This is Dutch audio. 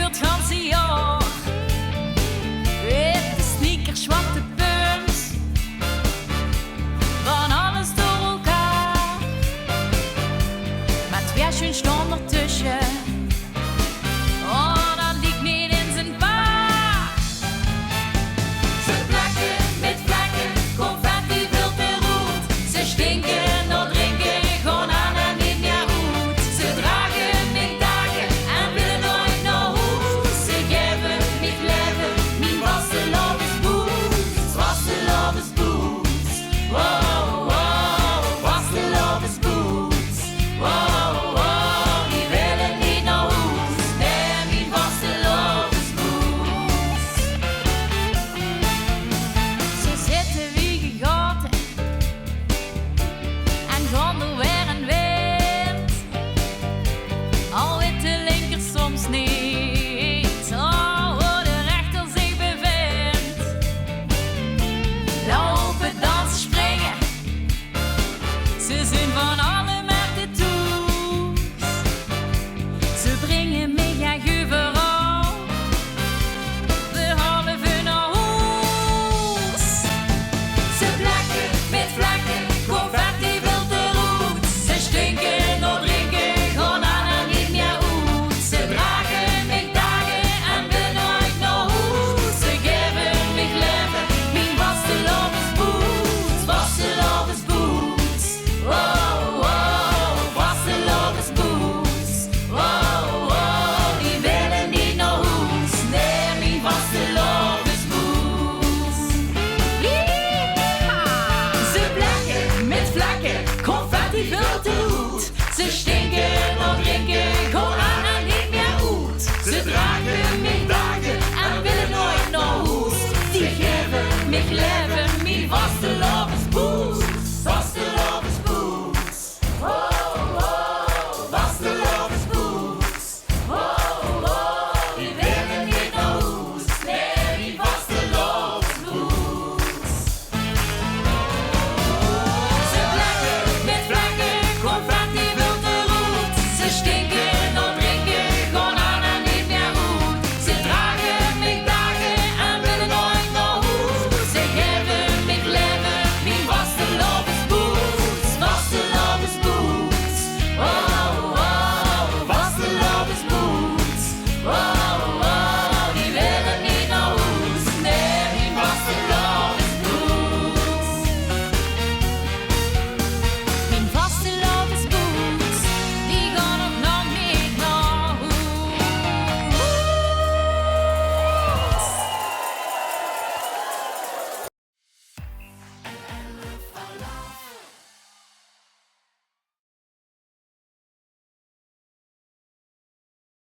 het ganse jaar. Witte sneakers, zwarte pumps, van alles door elkaar. Maar twee schoen staan ertussen. Oh, dat liegt niet in zijn paar. Ze plakken met vlakken, confetti wild en roet. Ze stinken door drinken, gewoon aan en niet meer goed. Ze dragen met dagen en willen nooit naar huis. Ze geven met leven, mijn vaste lovesboots. Vaste lovesboots, wow, wow. Vaste lovesboots, wow, wow. Die willen niet naar huis, nee, mijn vaste lovesboots. Ze zitten wie gegoten en gaan door weer en wind. Al weet de linker soms niet, oh, hoe de rechter zich bevindt. Lopen, dansen, springen, ze zijn van alle merken toes. Ze brengen mega overal, behalve naar huis. Ze plakken met vlakken, confetti wild en roet. Ze stinken door drinken, gewoon aan en niet meer uit. Ze dragen met dagen en willen nooit naar huis. Ze geven met leven, mijn vaste lovesboots. Vaste lovesboots, wow, wow. Vaste lovesboots, wow, wow. Die willen niet naar huis, nee, mijn vaste lovesboots. Ze plakken met vlakken, confetti wild en roet. Ze